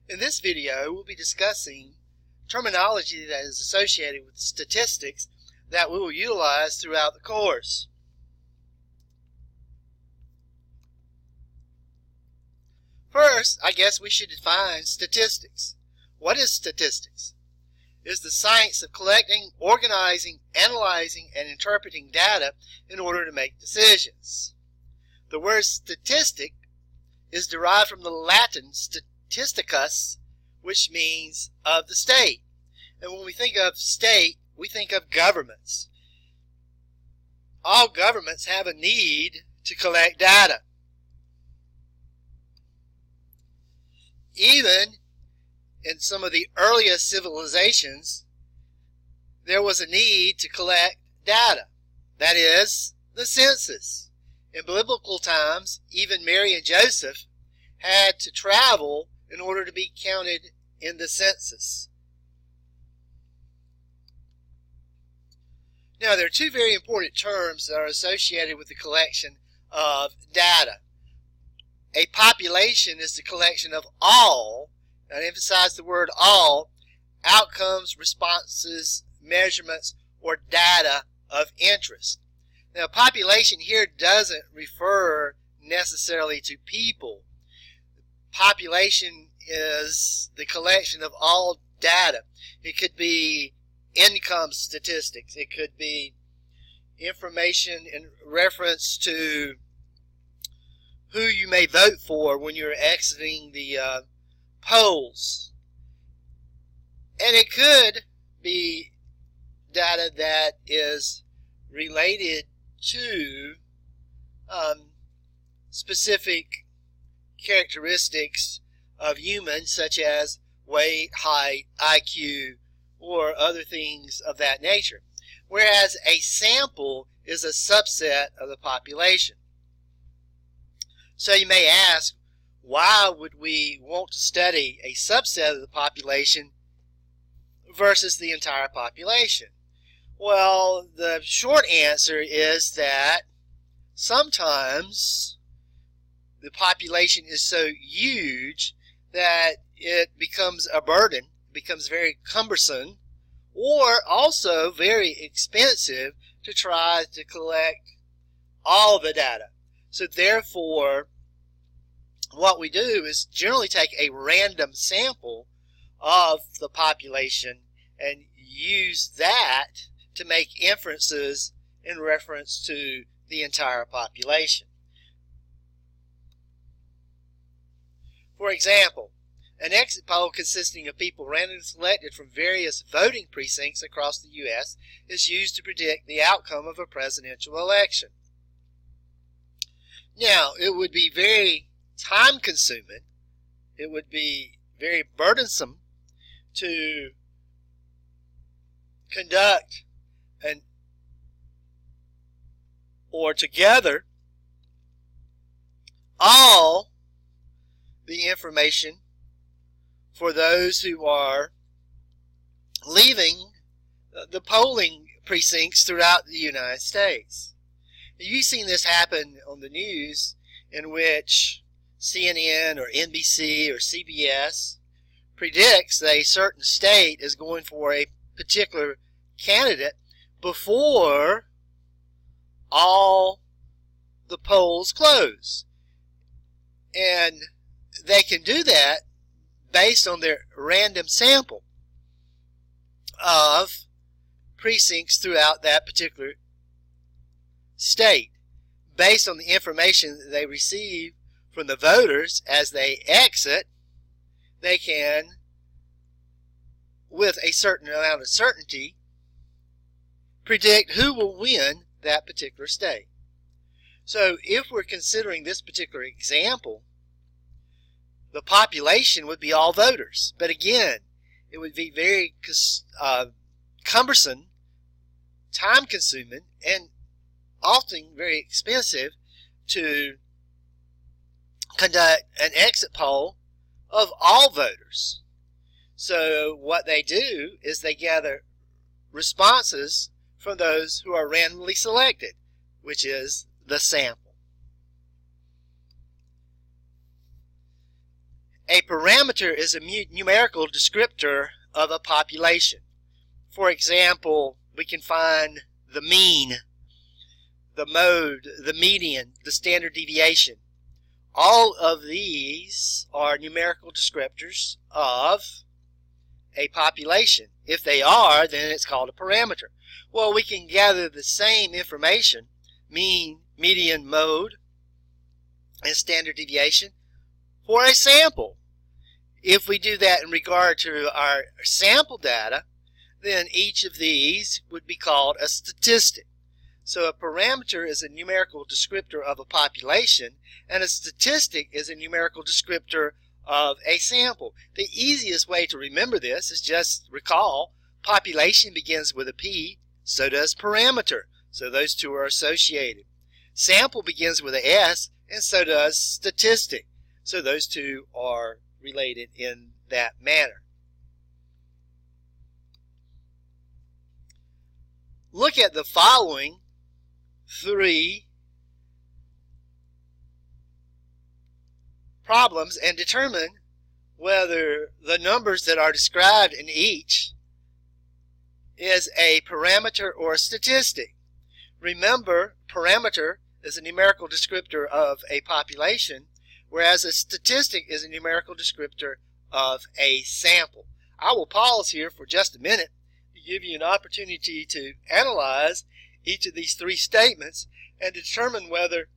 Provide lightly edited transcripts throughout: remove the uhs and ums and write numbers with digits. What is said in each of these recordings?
In this video, we'll be discussing terminology that is associated with statistics that we will utilize throughout the course. First, I guess we should define statistics. What is statistics? It is the science of collecting, organizing, analyzing, and interpreting data in order to make decisions. The word statistic is derived from the Latin statisticus, which means of the state. And when we think of state, we think of governments. All governments have a need to collect data. Even in some of the earliest civilizations, there was a need to collect data. That is, the census. In biblical times, even Mary and Joseph had to travel in order to be counted in the census. Now, there are two very important terms that are associated with the collection of data. A population is the collection of all, and I emphasize the word all, outcomes, responses, measurements, or data of interest. Now, population here doesn't refer necessarily to people. Population is the collection of all data. It could be income statistics. It could be information in reference to who you may vote for when you're exiting the polls. And it could be data that is related to specific characteristics of humans, such as weight, height, IQ, or other things of that nature. Whereas a sample is a subset of the population. So you may ask, why would we want to study a subset of the population versus the entire population? Well, the short answer is that sometimes the population is so huge that it becomes a burden, becomes very cumbersome, or also very expensive to try to collect all the data. So therefore, what we do is generally take a random sample of the population and use that to make inferences in reference to the entire population. For example, an exit poll consisting of people randomly selected from various voting precincts across the U.S. is used to predict the outcome of a presidential election. Now, it would be very time-consuming, it would be very burdensome to conduct or to gather all the information for those who are leaving the polling precincts throughout the United States. You've seen this happen on the news, in which CNN or NBC or CBS predicts that a certain state is going for a particular candidate before all the polls close. And they can do that based on their random sample of precincts throughout that particular state, based on the information that they receive from the voters as they exit. They can, with a certain amount of certainty, predict who will win that particular state. So if we're considering this particular example, the population would be all voters. But again, it would be very cumbersome, time-consuming, and often very expensive to conduct an exit poll of all voters. So what they do is they gather responses from those who are randomly selected, which is the sample. A parameter is a numerical descriptor of a population. For example, we can find the mean, the mode, the median, the standard deviation. All of these are numerical descriptors of a population. If they are, then it's called a parameter. Well, we can gather the same information, mean, median, mode, and standard deviation, for a sample. If we do that in regard to our sample data, then each of these would be called a statistic. So a parameter is a numerical descriptor of a population, and a statistic is a numerical descriptor of a sample. The easiest way to remember this is just recall population begins with a P, so does parameter. So those two are associated. Sample begins with a S, and so does statistic. So those two are related in that manner. Look at the following three problems and determine whether the numbers that are described in each is a parameter or a statistic. Remember, parameter is a numerical descriptor of a population, whereas a statistic is a numerical descriptor of a sample. I will pause here for just a minute to give you an opportunity to analyze each of these three statements and determine whether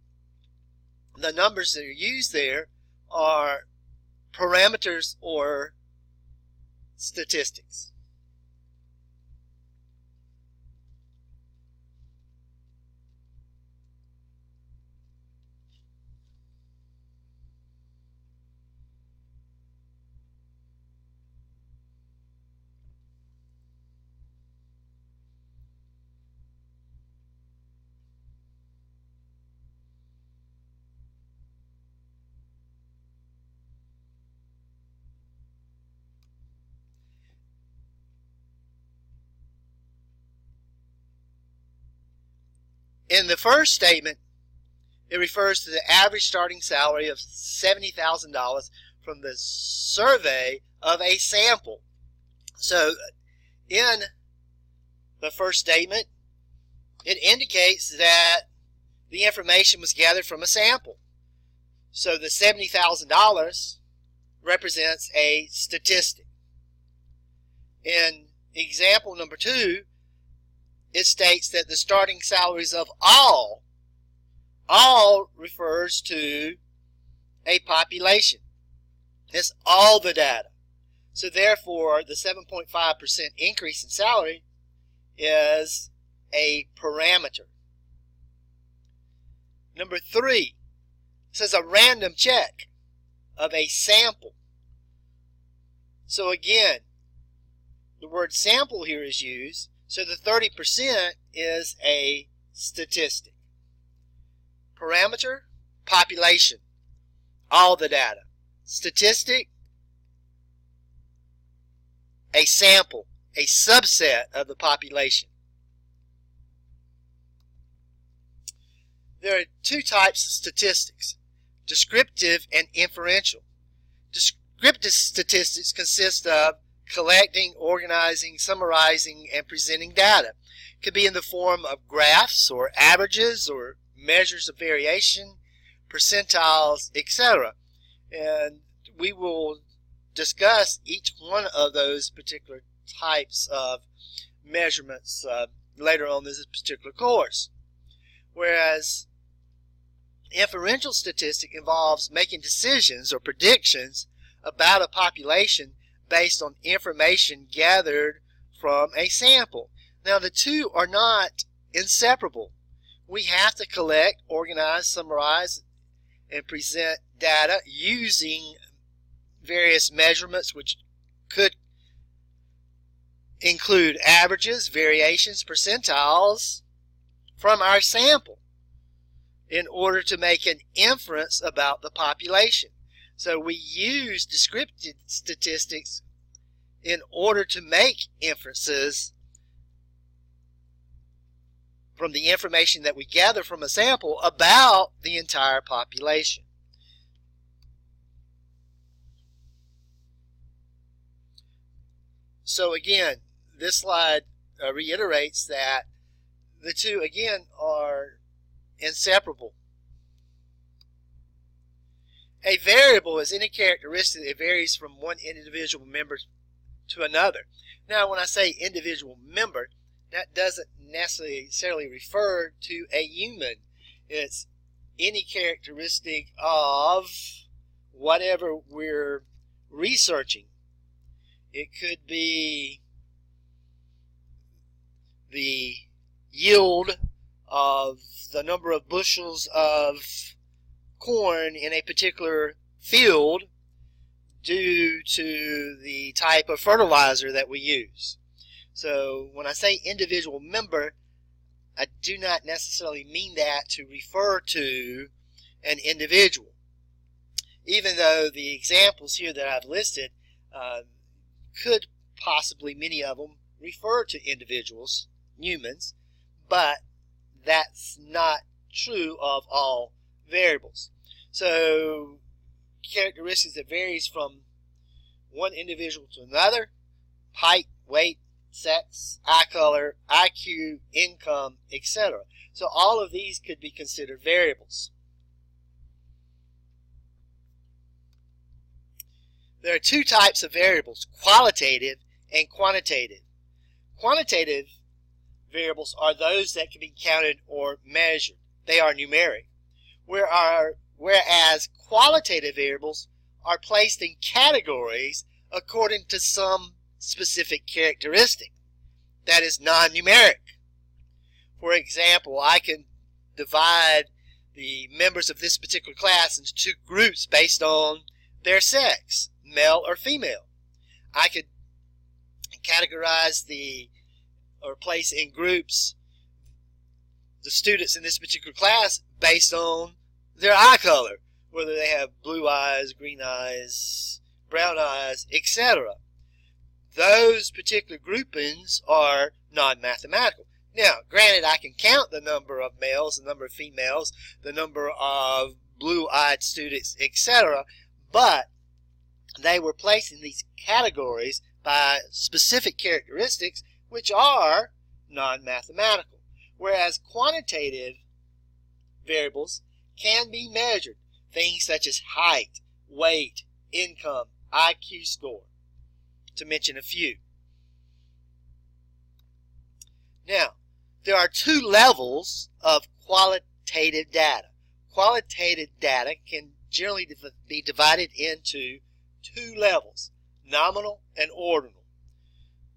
the numbers that are used there are parameters or statistics. In the first statement, it refers to the average starting salary of $70,000 from the survey of a sample. So in the first statement, it indicates that the information was gathered from a sample. So the $70,000 represents a statistic. In example number 2, it states that the starting salaries of all refers to a population. It's all the data. So therefore, the 7.5% increase in salary is a parameter. Number 3 says a random check of a sample. So again, the word sample here is used. So the 30% is a statistic. Parameter, population, all the data. Statistic, a sample, a subset of the population. There are two types of statistics, descriptive and inferential. Descriptive statistics consist of collecting, organizing, summarizing, and presenting data. It could be in the form of graphs or averages or measures of variation, percentiles, etc. And we will discuss each one of those particular types of measurements later on in this particular course. Whereas inferential statistic involves making decisions or predictions about a population based on information gathered from a sample. Now, the two are not inseparable. We have to collect, organize, summarize, and present data using various measurements, which could include averages, variations, percentiles from our sample in order to make an inference about the population. So we use descriptive statistics in order to make inferences from the information that we gather from a sample about the entire population. So again, this slide reiterates that the two, again, are inseparable. A variable is any characteristic that varies from one individual member to another. Now, when I say individual member, that doesn't necessarily refer to a human. It's any characteristic of whatever we're researching. It could be the yield of the number of bushels of corn in a particular field due to the type of fertilizer that we use. So when I say individual member, I do not necessarily mean that to refer to an individual, even though the examples here that I've listed could possibly, many of them, refer to individuals, humans, but that's not true of all variables. So characteristics that varies from one individual to another: height, weight, sex, eye color, IQ, income, etc. So all of these could be considered variables. There are two types of variables: qualitative and quantitative. Quantitative variables are those that can be counted or measured. They are numeric. Whereas qualitative variables are placed in categories according to some specific characteristic that is non-numeric. For example, I can divide the members of this particular class into two groups based on their sex, male or female. I could categorize or place in groups the students in this particular class based on their eye color, whether they have blue eyes, green eyes, brown eyes, etc. Those particular groupings are non-mathematical. Now, granted, I can count the number of males, the number of females, the number of blue-eyed students, etc., but they were placed in these categories by specific characteristics which are non-mathematical, whereas quantitative variables can be measured, things such as height, weight, income, IQ score, to mention a few. Now, there are two levels of qualitative data. Qualitative data can generally be divided into two levels: nominal and ordinal.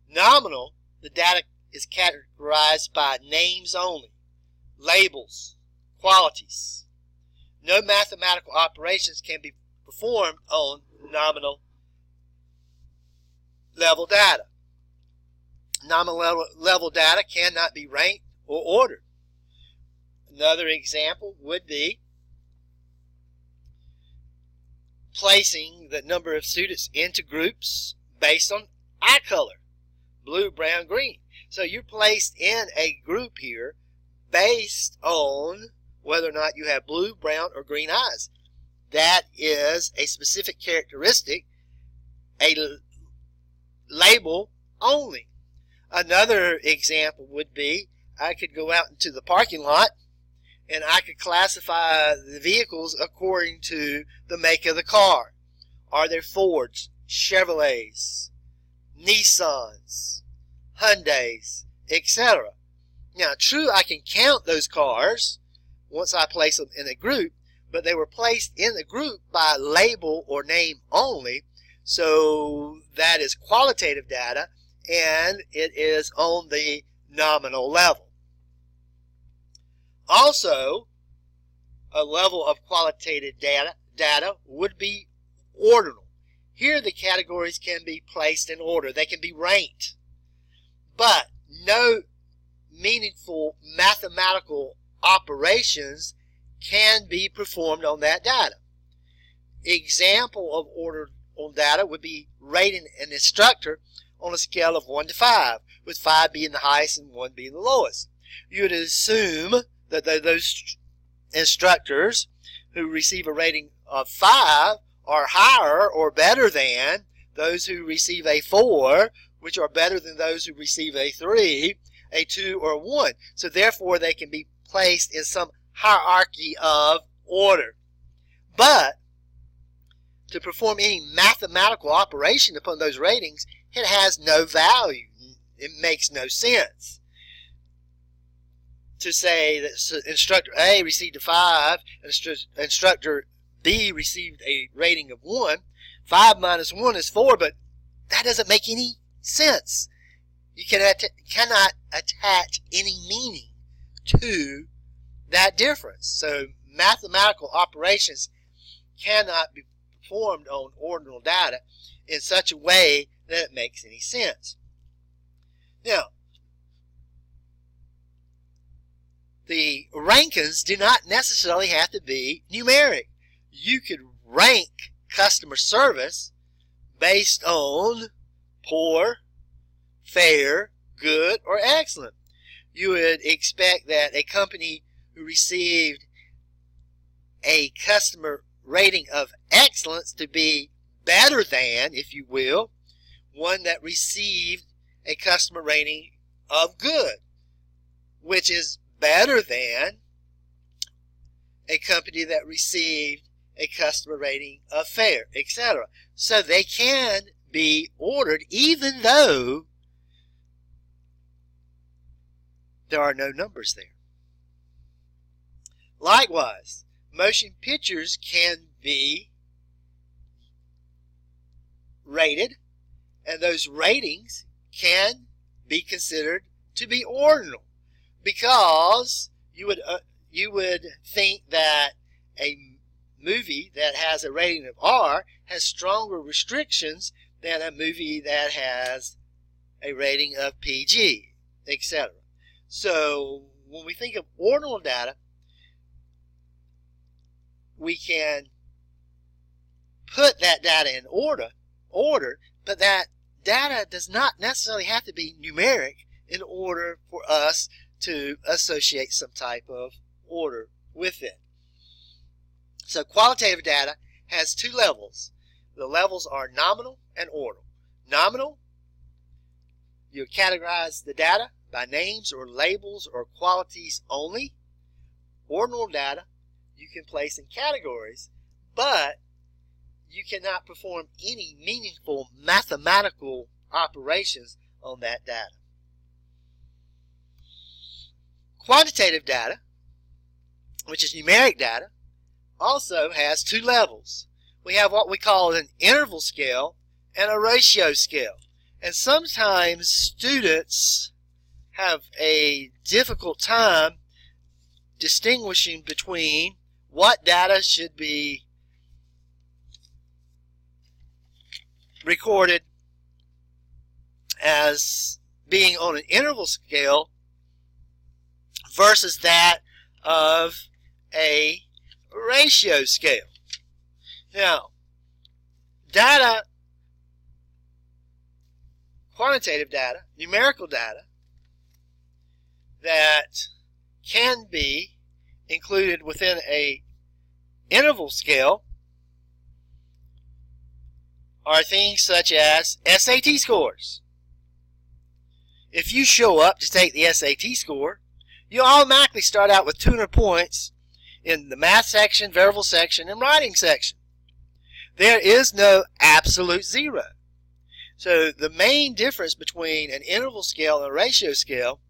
Nominal, the data is categorized by names only, labels, qualities. No mathematical operations can be performed on nominal level data. Nominal level data cannot be ranked or ordered. Another example would be placing the number of students into groups based on eye color: blue, brown, green. So you're placed in a group here based on whether or not you have blue, brown, or green eyes. That is a specific characteristic, a label only. Another example would be, I could go out into the parking lot and I could classify the vehicles according to the make of the car. Are there Fords, Chevrolets, Nissans, Hyundais, etc.? Now, true, I can count those cars once I place them in a group, but they were placed in the group by label or name only, so that is qualitative data, and it is on the nominal level. Also, a level of qualitative data would be ordinal. Here the categories can be placed in order. They can be ranked, but no meaningful mathematical operations can be performed on that data. Example of ordinal data would be rating an instructor on a scale of 1 to 5, with 5 being the highest and 1 being the lowest. You would assume that those instructors who receive a rating of 5 are higher or better than those who receive a 4, which are better than those who receive a 3, a 2, or a 1. So therefore, they can be placed in some hierarchy of order. But to perform any mathematical operation upon those ratings, it has no value. It makes no sense to say that instructor A received a 5 and instructor B received a rating of 1. 5 minus 1 is 4, but that doesn't make any sense. You cannot attach any meaning to that difference. So mathematical operations cannot be performed on ordinal data in such a way that it makes any sense. Now, the rankings do not necessarily have to be numeric. You could rank customer service based on poor, fair, good, or excellent. You would expect that a company who received a customer rating of excellence to be better than, if you will, one that received a customer rating of good, which is better than a company that received a customer rating of fair, etc. So they can be ordered even though there are no numbers there. Likewise, motion pictures can be rated, and those ratings can be considered to be ordinal, because you would think that a movie that has a rating of R has stronger restrictions than a movie that has a rating of PG, etc. So when we think of ordinal data, we can put that data in order, but that data does not necessarily have to be numeric in order for us to associate some type of order with it. So qualitative data has two levels. The levels are nominal and ordinal. Nominal, you categorize the data by names or labels or qualities only. Ordinal data you can place in categories, but you cannot perform any meaningful mathematical operations on that data. Quantitative data, which is numeric data, also has two levels. We have what we call an interval scale and a ratio scale. And sometimes students have a difficult time distinguishing between what data should be recorded as being on an interval scale versus that of a ratio scale. Now, data, quantitative data, numerical data that can be included within a interval scale are things such as SAT scores. If you show up to take the SAT score, you automatically start out with 200 points in the math section, verbal section, and writing section. There is no absolute zero. So the main difference between an interval scale and a ratio scale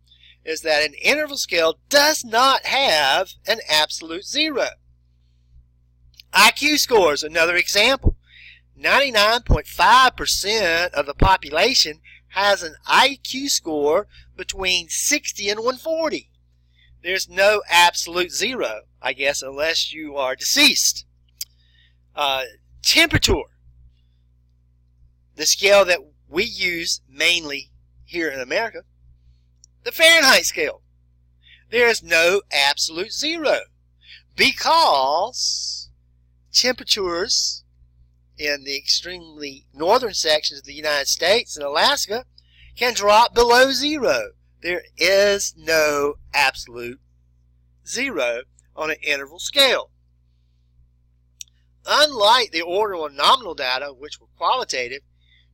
is that an interval scale does not have an absolute zero. IQ scores, another example. 99.5% of the population has an IQ score between 60 and 140. There's no absolute zero, I guess, unless you are deceased. Temperature, the scale that we use mainly here in America, the Fahrenheit scale. There is no absolute zero because temperatures in the extremely northern sections of the United States and Alaska can drop below zero. There is no absolute zero on an interval scale. Unlike the ordinal and nominal data, which were qualitative,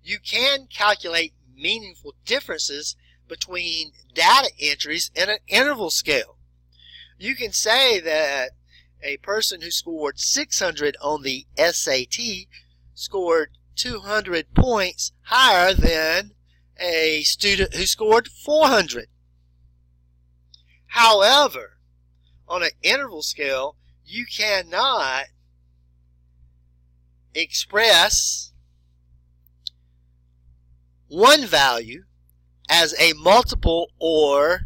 you can calculate meaningful differences between data entries in an interval scale. You can say that a person who scored 600 on the SAT scored 200 points higher than a student who scored 400. However, on an interval scale, you cannot express one value as a multiple or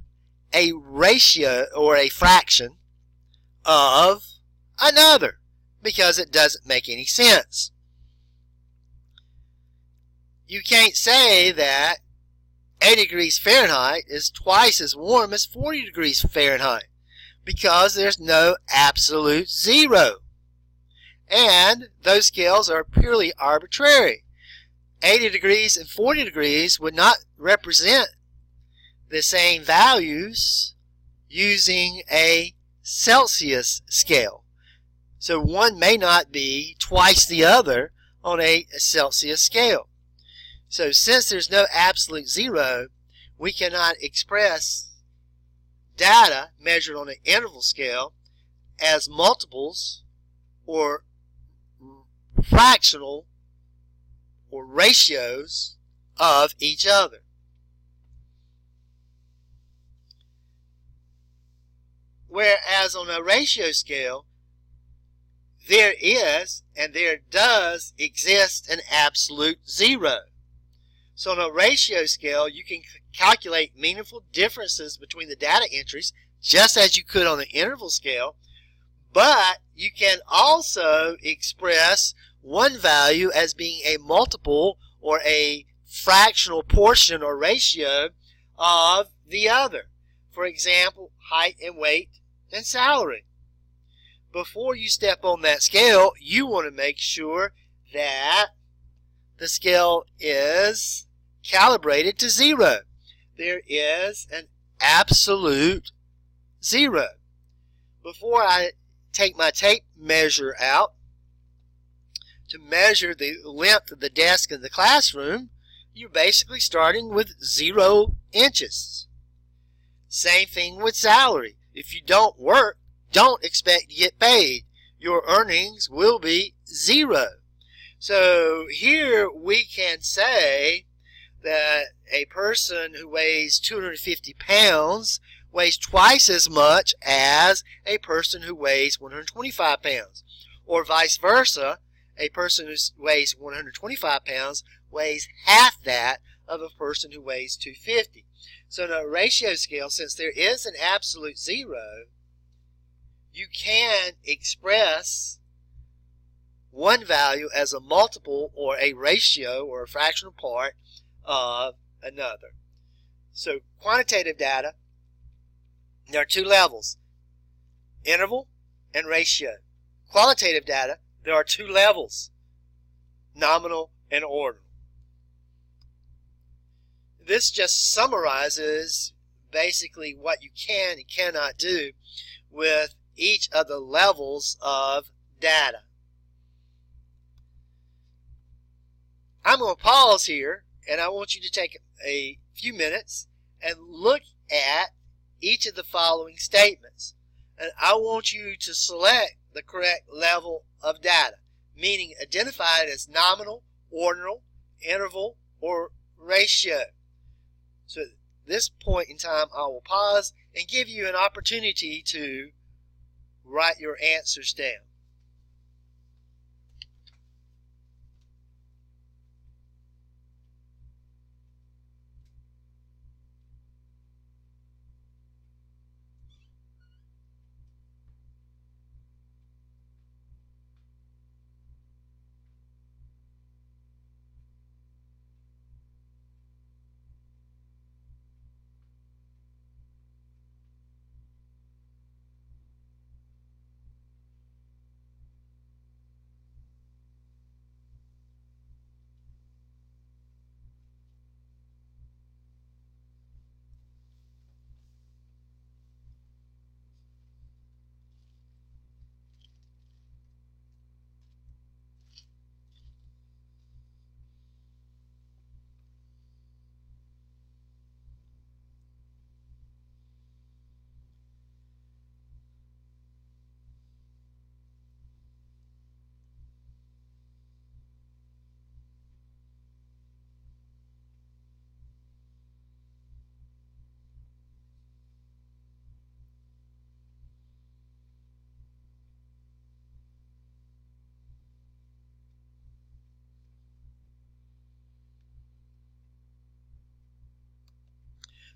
a ratio or a fraction of another, because it doesn't make any sense. You can't say that 80 degrees Fahrenheit is twice as warm as 40 degrees Fahrenheit, because there's no absolute zero. And those scales are purely arbitrary. 80 degrees and 40 degrees would not represent the same values using a Celsius scale. So one may not be twice the other on a Celsius scale. So since there's no absolute zero, we cannot express data measured on an interval scale as multiples or fractional or ratios of each other. Whereas on a ratio scale, there is and there does exist an absolute zero. So on a ratio scale, you can calculate meaningful differences between the data entries just as you could on the interval scale, but you can also express one value as being a multiple or a fractional portion or ratio of the other. For example, height and weight and salary. Before you step on that scale, you want to make sure that the scale is calibrated to zero. There is an absolute zero. Before I take my tape measure out to measure the length of the desk in the classroom, you're basically starting with 0 inches. Same thing with salary. If you don't work, don't expect to get paid. Your earnings will be 0. So here we can say that a person who weighs 250 pounds weighs twice as much as a person who weighs 125 pounds. Or vice versa, a person who weighs 125 pounds weighs half that of a person who weighs 250. So in a ratio scale, since there is an absolute zero, you can express one value as a multiple or a ratio or a fractional part of another. So quantitative data, there are two levels, interval and ratio. Qualitative data, there are two levels, nominal and ordinal. This just summarizes basically what you can and cannot do with each of the levels of data. I'm going to pause here, and I want you to take a few minutes and look at each of the following statements. And I want you to select the correct level of data, meaning identify it as nominal, ordinal, interval, or ratio. So at this point in time, I will pause and give you an opportunity to write your answers down.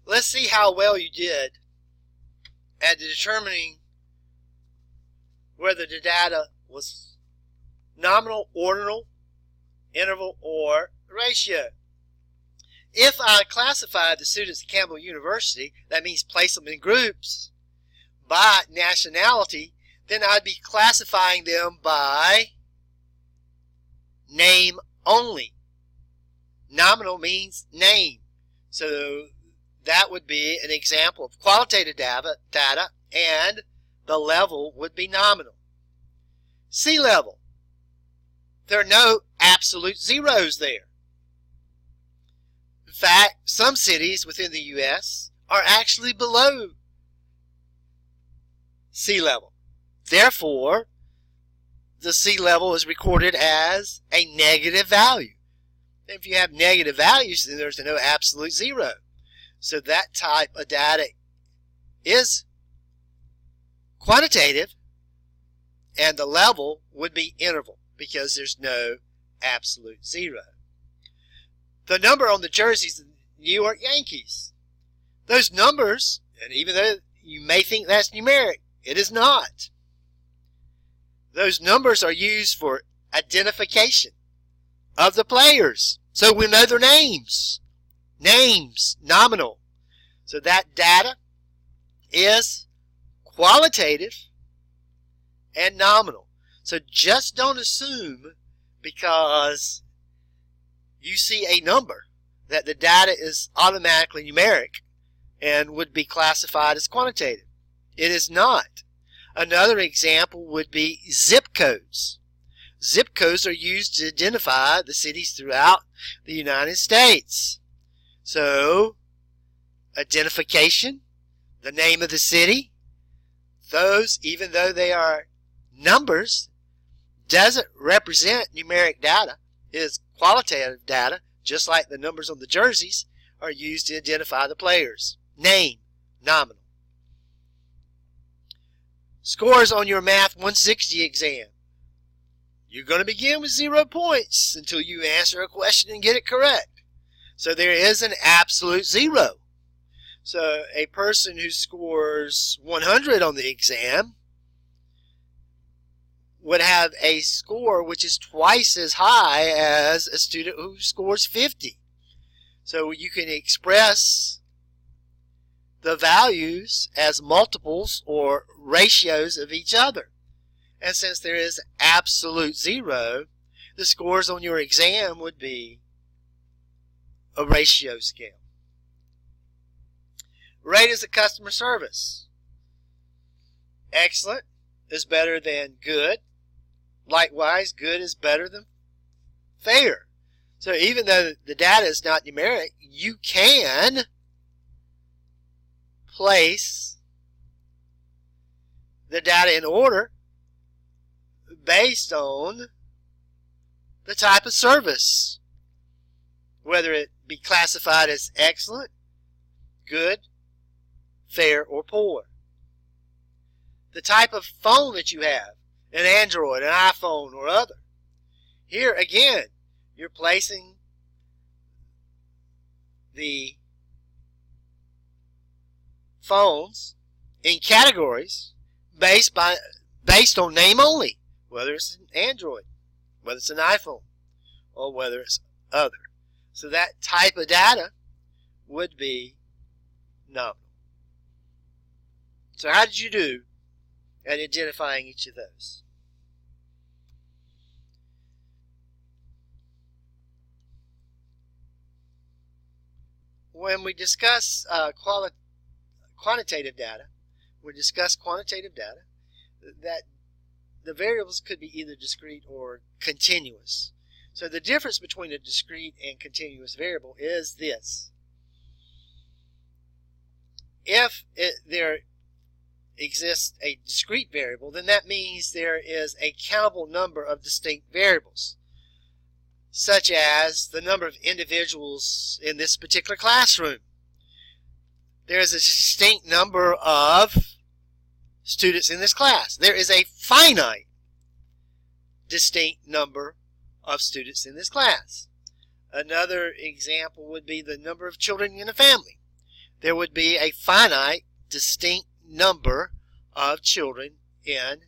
let's see how well you did at determining whether the data was nominal, ordinal, interval, or ratio. If I classified the students at Campbell University, that means place them in groups, by nationality, then I'd be classifying them by name only. Nominal means name. So that would be an example of qualitative data, and the level would be nominal. Sea level. There are no absolute zeros there. In fact, some cities within the U.S. are actually below sea level. Therefore, the sea level is recorded as a negative value. If you have negative values, then there's no absolute zero. So that type of data is quantitative, and the level would be interval because there's no absolute zero. The number on the jerseys of the New York Yankees. Those numbers, and even though you may think that's numeric, it is not. Those numbers are used for identification of the players, so we know their names. Names, nominal. So that data is qualitative and nominal. So just don't assume because you see a number that the data is automatically numeric and would be classified as quantitative. It is not. Another example would be zip codes. Zip codes are used to identify the cities throughout the United States. So, identification, the name of the city, those, even though they are numbers, doesn't represent numeric data. It is qualitative data, just like the numbers on the jerseys are used to identify the players. Name, nominal. Scores on your Math 160 exam. You're going to begin with 0 points until you answer a question and get it correct. So there is an absolute zero. So a person who scores 100 on the exam would have a score which is twice as high as a student who scores 50. So you can express the values as multiples or ratios of each other. And since there is absolute zero, the scores on your exam would be a ratio scale. Rate is a customer service. Excellent is better than good. Likewise, good is better than fair. So even though the data is not numeric, you can place the data in order based on the type of service, whether it be classified as excellent, good, fair, or poor. The type of phone that you have, an Android, an iPhone, or other. Here again, you're placing the phones in categories based on name only, whether it's an Android, whether it's an iPhone, or whether it's other. So that type of data would be nominal. So how did you do at identifying each of those? When we discuss quantitative data, that the variables could be either discrete or continuous. So the difference between a discrete and continuous variable is this. If there exists a discrete variable, then that means there is a countable number of distinct variables, such as the number of individuals in this particular classroom. There is a distinct number of students in this class. There is a finite distinct number of students in this class. Another example would be the number of children in a family. there would be a finite, distinct number of children in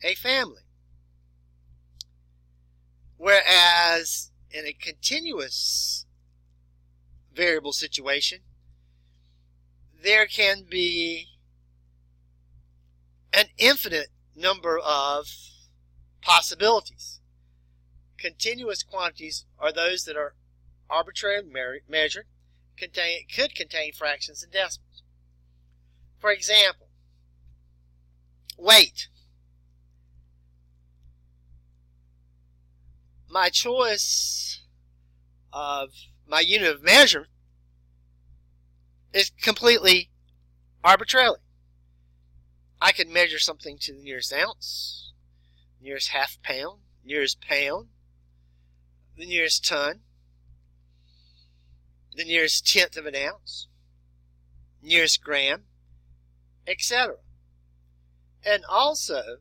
a family. Whereas in a continuous variable situation, there can be an infinite number of possibilities. Continuous quantities are those that are arbitrarily measured, could contain fractions and decimals. For example, weight. My choice of my unit of measurement is completely arbitrary. I can measure something to the nearest ounce, nearest half pound, nearest pound, the nearest ton, the nearest tenth of an ounce, nearest gram, etc. And also,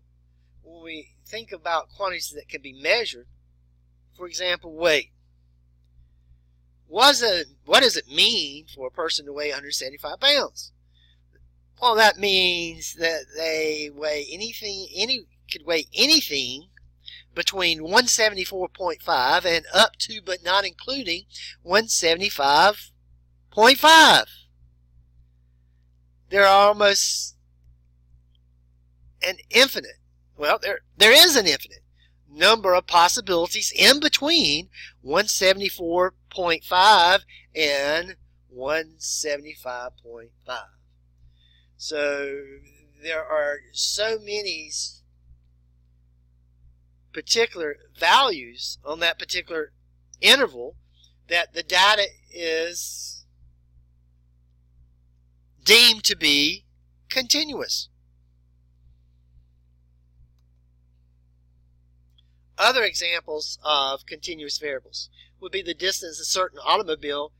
when we think about quantities that can be measured, for example, weight. What does it mean for a person to weigh 175 pounds? Well, that means that they could weigh anything between 174.5 and up to but not including 175.5. There are almost an infinite, well, there is an infinite number of possibilities in between 174.5 and 175.5. So there are so many particular values on that particular interval that the data is deemed to be continuous. Other examples of continuous variables would be the distance a certain automobile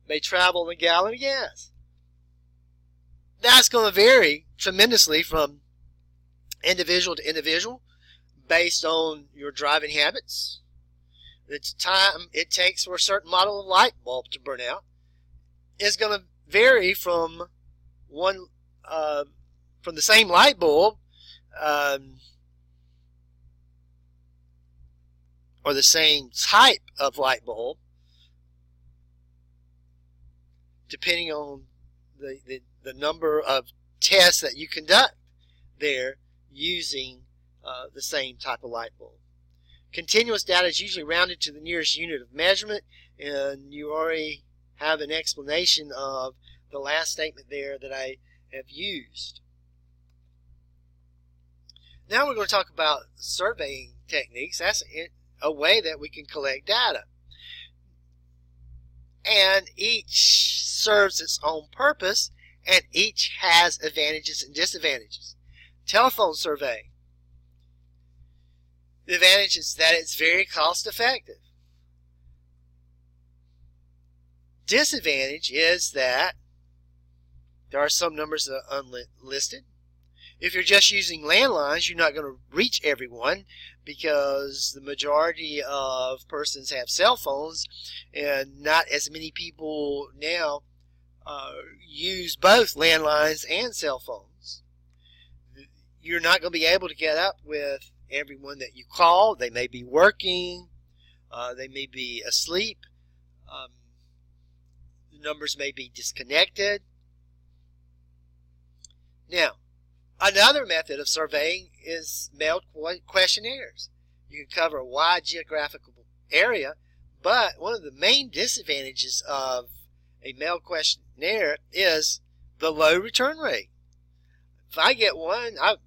may travel in a gallon of gas. That's going to vary tremendously from individual to individual based on your driving habits, the time it takes for a certain model of light bulb to burn out is going to vary from the same light bulb or the same type of light bulb, depending on the number of tests that you conduct there using the same type of light bulb. Continuous data is usually rounded to the nearest unit of measurement, and you already have an explanation of the last statement there that I have used. Now we're going to talk about surveying techniques. That's a way that we can collect data. And each serves its own purpose, and each has advantages and disadvantages. Telephone survey. The advantage is that it's very cost effective. Disadvantage is that there are some numbers that are unlisted. If you're just using landlines, you're not going to reach everyone because the majority of persons have cell phones, and not as many people now use both landlines and cell phones. You're not going to be able to get up with everyone that you call. They may be working, they may be asleep, the numbers may be disconnected. Now, another method of surveying is mailed questionnaires. You can cover a wide geographical area, but one of the main disadvantages of a mailed questionnaire is the low return rate. If I get one, I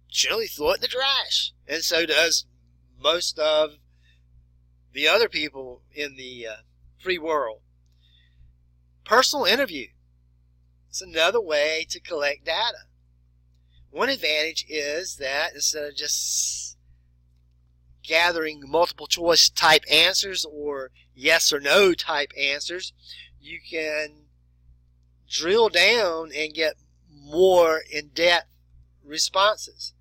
generally throw it in the trash, and so does most of the other people in the free world. Personal interview. It's another way to collect data. One advantage is that instead of just gathering multiple choice type answers or yes or no type answers, you can drill down and get more in-depth responses.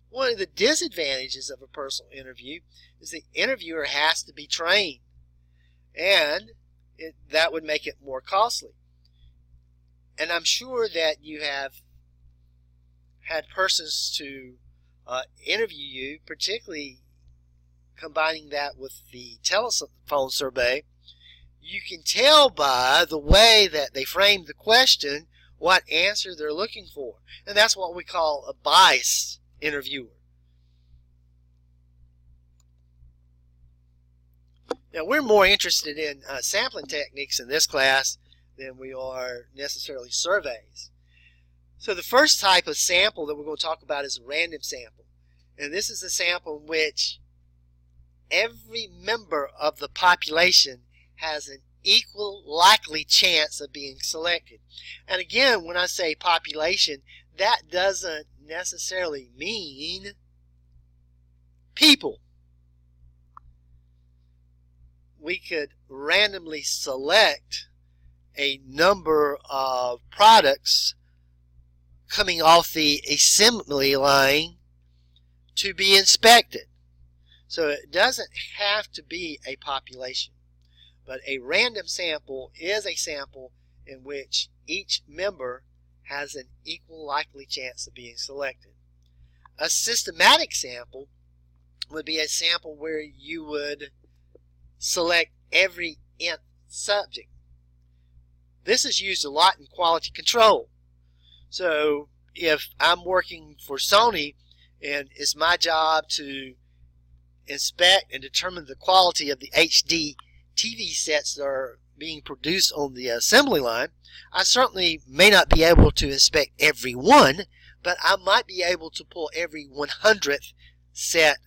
One of the disadvantages of a personal interview is the interviewer has to be trained, and that would make it more costly. And I'm sure that you have had persons to interview you, particularly combining that with the telephone survey. You can tell by the way that they frame the question what answer they're looking for. And that's what we call a biased interviewer. Now, we're more interested in sampling techniques in this class than we are necessarily surveys. So the first type of sample that we're going to talk about is a random sample. And this is a sample in which every member of the population has an equal likely chance of being selected. And again, when I say population, that doesn't necessarily mean people. We could randomly select a number of products coming off the assembly line to be inspected. So it doesn't have to be a population. But a random sample is a sample in which each member has an equal likely chance of being selected. A systematic sample would be a sample where you would select every nth subject. This is used a lot in quality control. So if I'm working for Sony and it's my job to inspect and determine the quality of the HD TV sets that are being produced on the assembly line, I certainly may not be able to inspect every one, but I might be able to pull every 100th set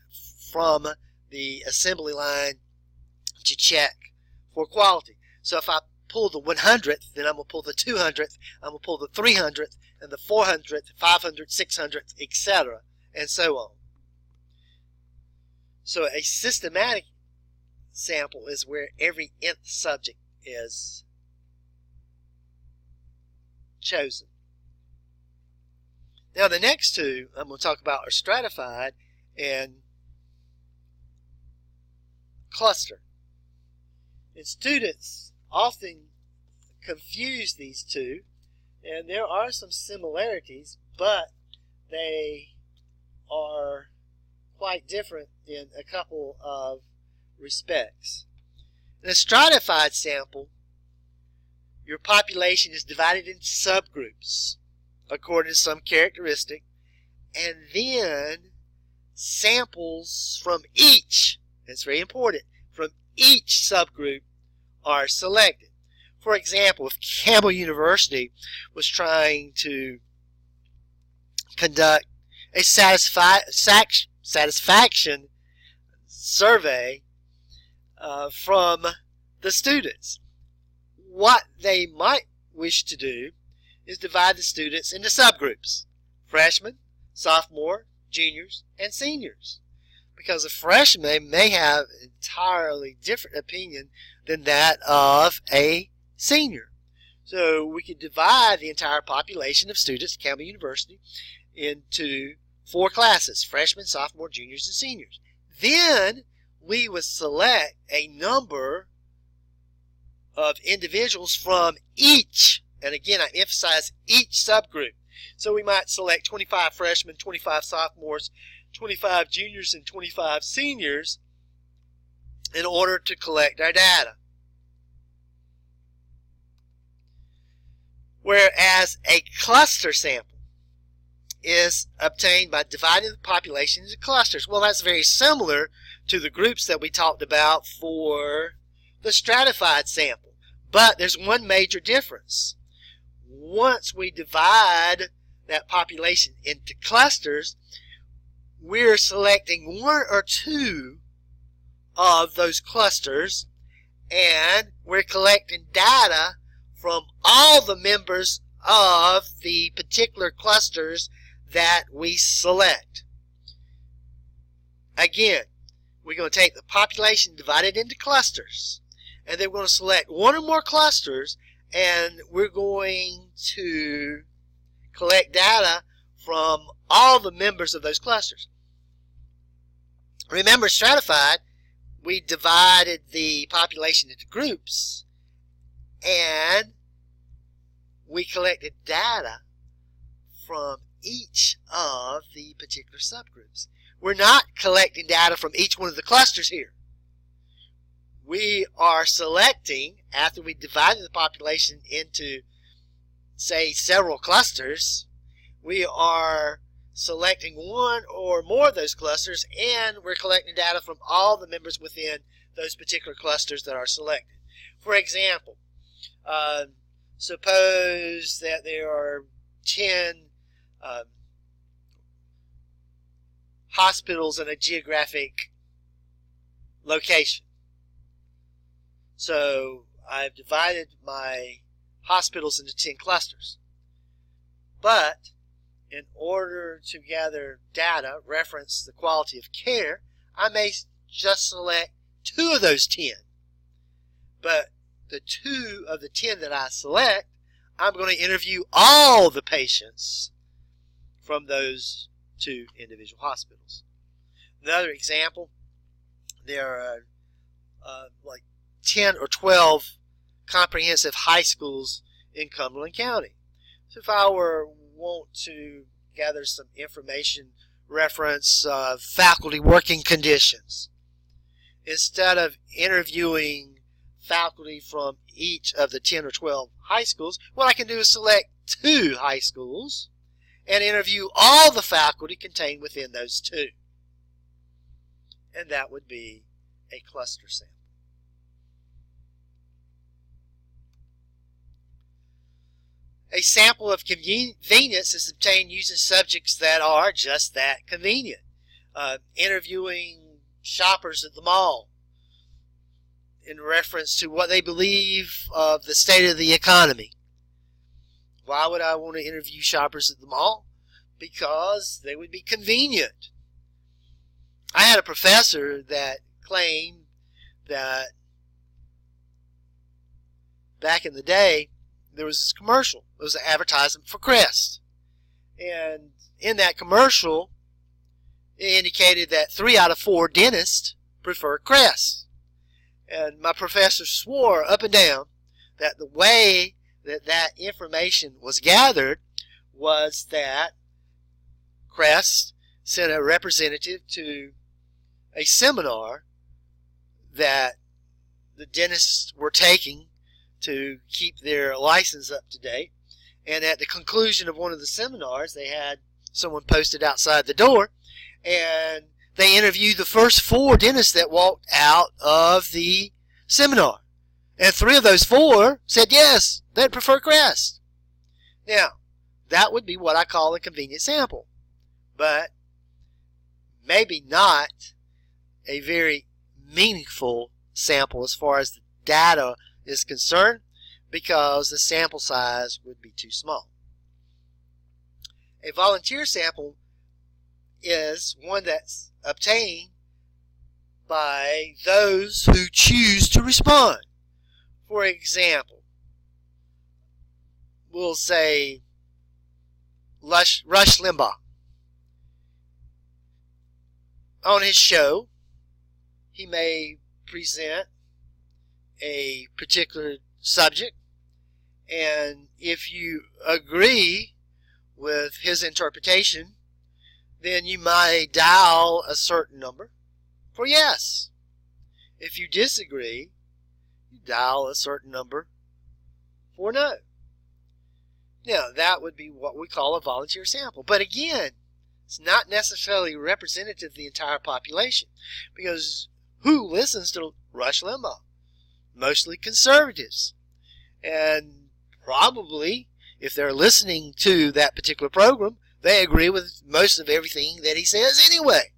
from the assembly line to check for quality. So if I pull the 100th, then I'm going to pull the 200th, I'm going to pull the 300th, and the 400th, 500th, 600th, etc., and so on. So a systematic sample is where every nth subject is chosen. Now the next two I'm going to talk about are stratified and cluster. And students often confuse these two, and there are some similarities, but they are quite different in a couple of respects. In a stratified sample, your population is divided into subgroups according to some characteristic, and then samples from each, that's very important, from each subgroup are selected. For example, if Campbell University was trying to conduct a satisfaction survey from the students, what they might wish to do is divide the students into subgroups: freshmen, sophomore, juniors, and seniors. Because a freshman may have an entirely different opinion than that of a senior. So we could divide the entire population of students at Campbell University into 4 classes: freshmen, sophomore, juniors, and seniors. Then we would select a number of individuals from each, and again I emphasize each subgroup. So we might select 25 freshmen, 25 sophomores, 25 juniors, and 25 seniors in order to collect our data. Whereas a cluster sample is obtained by dividing the population into clusters. Well, that's very similar to the groups that we talked about for the stratified sample. But there's one major difference. Once we divide that population into clusters, we're selecting 1 or 2 of those clusters, and we're collecting data from all the members of the particular clusters that we select. Again, we're going to take the population divided into clusters, and then we're going to select 1 or more clusters, and we're going to collect data from all the members of those clusters. Remember, stratified, we divided the population into groups, and we collected data from each of the particular subgroups. We're not collecting data from each one of the clusters here. We are selecting, after we divided the population into, say, several clusters, we are selecting one or more of those clusters, and we're collecting data from all the members within those particular clusters that are selected. For example, suppose that there are 10 hospitals in a geographic location. So I've divided my hospitals into 10 clusters. But in order to gather data, reference the quality of care, I may just select 2 of those 10. But the 2 of the 10 that I select, I'm going to interview all the patients from those 2 individual hospitals. Another example, there are like 10 or 12 comprehensive high schools in Cumberland County. So if I want to gather some information, reference faculty working conditions, instead of interviewing faculty from each of the 10 or 12 high schools, what I can do is select 2 high schools and interview all the faculty contained within those 2. And that would be a cluster sample. A sample of convenience is obtained using subjects that are just that convenient. Interviewing shoppers at the mall in reference to what they believe of the state of the economy. Why would I want to interview shoppers at the mall? Because they would be convenient. I had a professor that claimed that back in the day, there was this commercial. It was an advertisement for Crest. And in that commercial, it indicated that 3 out of 4 dentists prefer Crest. And my professor swore up and down that the way that that information was gathered was that Crest sent a representative to a seminar that the dentists were taking to keep their license up to date. And at the conclusion of one of the seminars, they had someone posted outside the door, and they interviewed the first 4 dentists that walked out of the seminar. And 3 of those 4 said yes, they'd prefer Crest. Now, that would be what I call a convenient sample, but maybe not a very meaningful sample as far as the data is concerned, because the sample size would be too small. A volunteer sample is one that's obtained by those who choose to respond. For example, we'll say Rush Limbaugh. On his show, he may present a particular subject, and if you agree with his interpretation, then you might dial a certain number for yes. If you disagree, you dial a certain number for no. Now, that would be what we call a volunteer sample. But again, it's not necessarily representative of the entire population, because who listens to Rush Limbaugh? Mostly conservatives. And probably, if they're listening to that particular program, they agree with most of everything that he says anyway.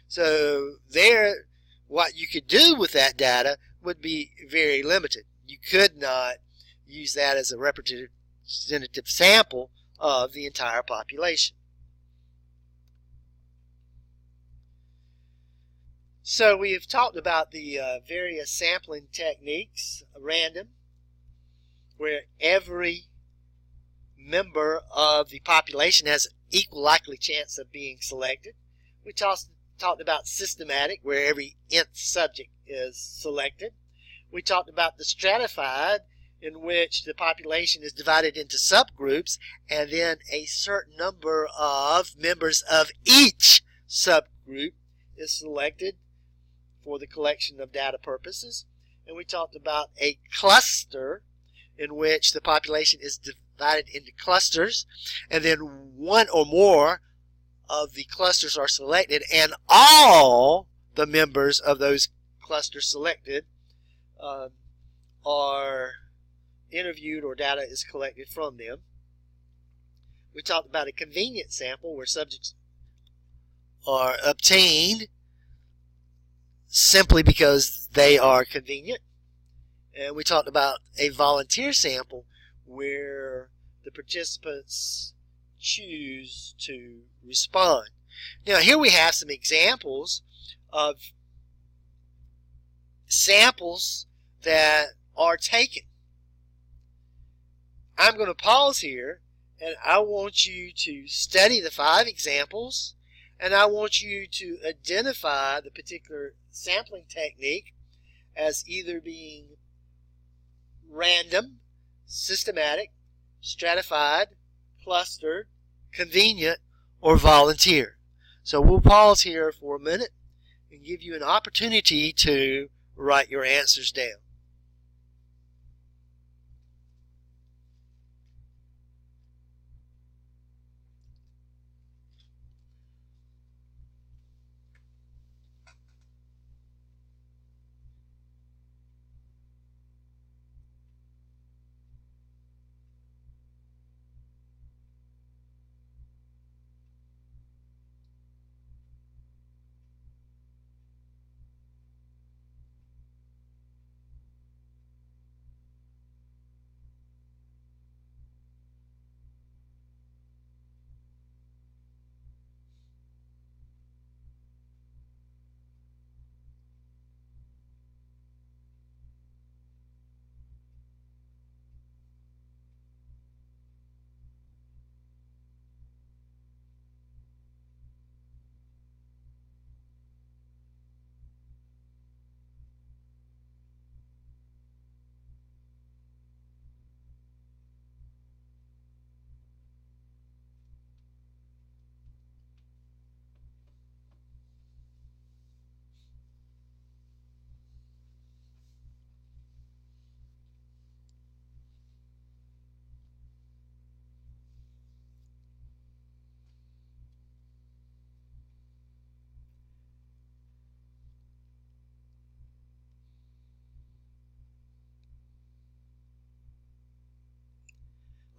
So there, what you could do with that data would be very limited. You could not use that as a representative sample of the entire population. So we have talked about the various sampling techniques, random, where every member of the population has an equal likely chance of being selected. We talked about systematic, where every nth subject is selected. We talked about the stratified, in which the population is divided into subgroups, and then a certain number of members of each subgroup is selected for the collection of data purposes. And we talked about a cluster in which the population is divided into clusters, and then one or more of the clusters are selected, and all the members of those clusters selected are interviewed, or data is collected from them. We talked about a convenience sample where subjects are obtained simply because they are convenient. And we talked about a volunteer sample where the participants choose to respond. Now, here we have some examples of samples that are taken. I'm going to pause here, and I want you to study the 5 examples, and I want you to identify the particular sampling technique as either being random, systematic, stratified, clustered, convenient, or volunteer. So we'll pause here for a minute and give you an opportunity to write your answers down.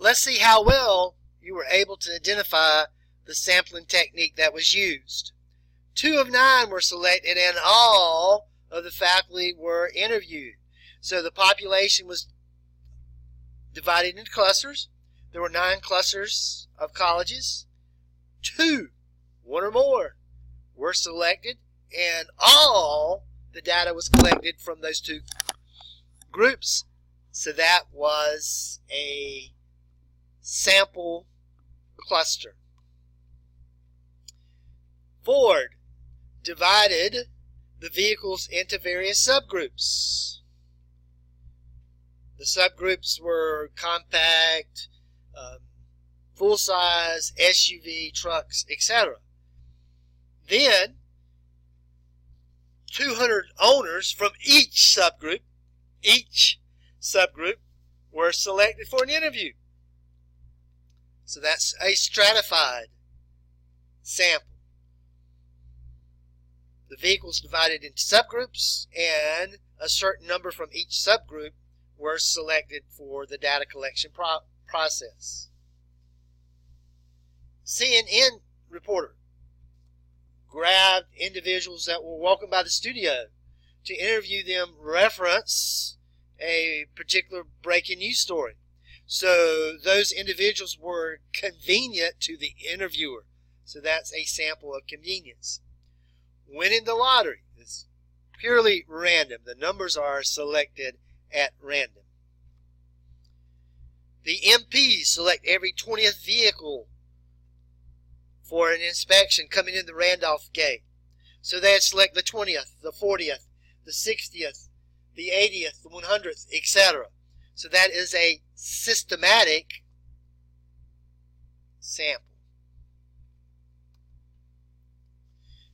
Let's see how well you were able to identify the sampling technique that was used. 2 of 9 were selected, and all of the faculty were interviewed. So the population was divided into clusters. There were 9 clusters of colleges. 2, 1 or more, were selected, and all the data was collected from those 2 groups. So that was a sample cluster. Ford divided the vehicles into various subgroups. The subgroups were compact, full-size, SUV, trucks, etc. Then 200 owners from each subgroup were selected for an interview. So that's a stratified sample. The vehicles divided into subgroups, and a certain number from each subgroup were selected for the data collection process. CNN reporter grabbed individuals that were walking by the studio to interview them, reference a particular breaking news story. So those individuals were convenient to the interviewer. So that's a sample of convenience. Winning the lottery is purely random. The numbers are selected at random. The MPs select every 20th vehicle for an inspection coming in the Randolph gate. So they'd select the 20th, the 40th, the 60th, the 80th, the 100th, etc. So that is a systematic sample.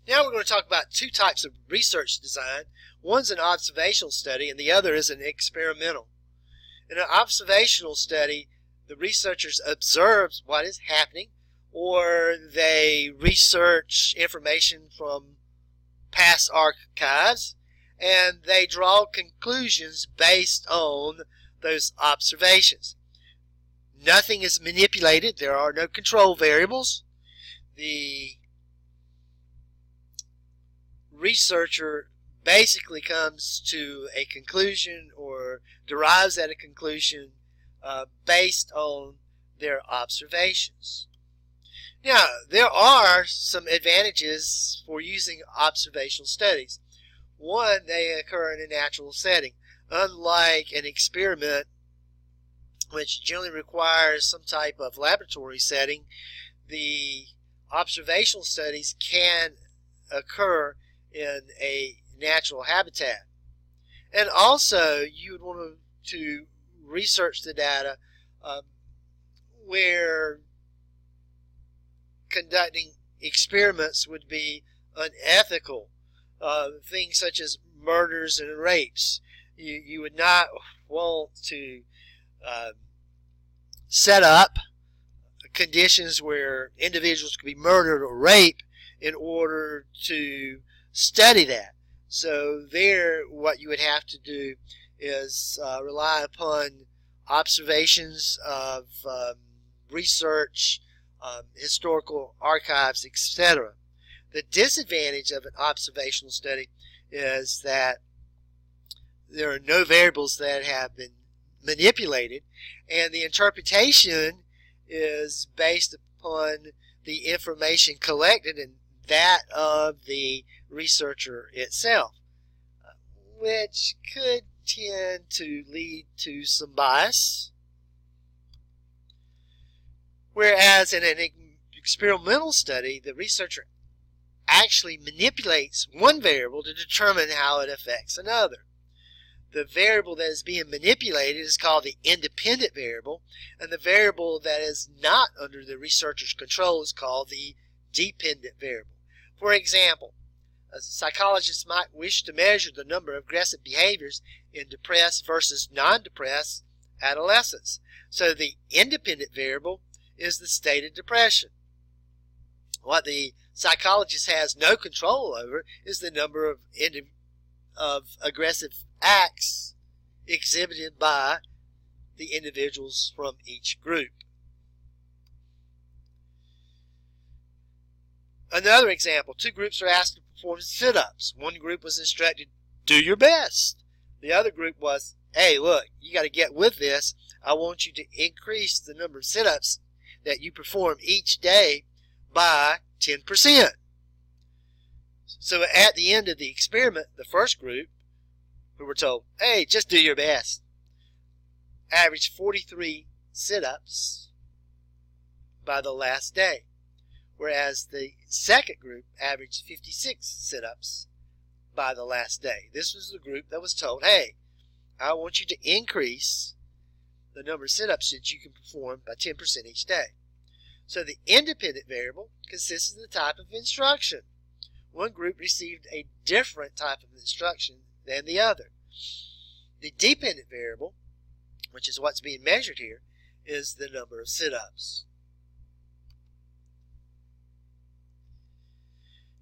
Now we're going to talk about two types of research design. One's an observational study and the other is an experimental. In an observational study, the researchers observe what is happening, or they research information from past archives, and they draw conclusions based on those observations. Nothing is manipulated. There are no control variables. The researcher basically comes to a conclusion or derives at a conclusion based on their observations. Now, there are some advantages for using observational studies. One, they occur in a natural setting. Unlike an experiment, which generally requires some type of laboratory setting, the observational studies can occur in a natural habitat. And also, you would want to research the data where conducting experiments would be unethical. Things such as murders and rapes. You would not want to set up conditions where individuals could be murdered or raped in order to study that. So there, what you would have to do is rely upon observations of research, historical archives, etc. The disadvantage of an observational study is that there are no variables that have been manipulated, and the interpretation is based upon the information collected and that of the researcher itself, which could tend to lead to some bias. Whereas in an experimental study, the researcher actually manipulates one variable to determine how it affects another. The variable that is being manipulated is called the independent variable, and the variable that is not under the researcher's control is called the dependent variable. For example, a psychologist might wish to measure the number of aggressive behaviors in depressed versus non-depressed adolescents. So the independent variable is the state of depression. What the psychologist has no control over is the number of aggressive acts exhibited by the individuals from each group. Another example, two groups are asked to perform sit-ups. One group was instructed, do your best. The other group was, hey, look, you got to get with this. I want you to increase the number of sit-ups that you perform each day by 10%. So at the end of the experiment, the first group, who were told, hey, just do your best, averaged 43 sit-ups by the last day, whereas the second group averaged 56 sit-ups by the last day. This was the group that was told, hey, I want you to increase the number of sit-ups that you can perform by 10% each day. So the independent variable consists of the type of instruction. One group received a different type of instruction than the other. The dependent variable, which is what's being measured here, is the number of sit-ups.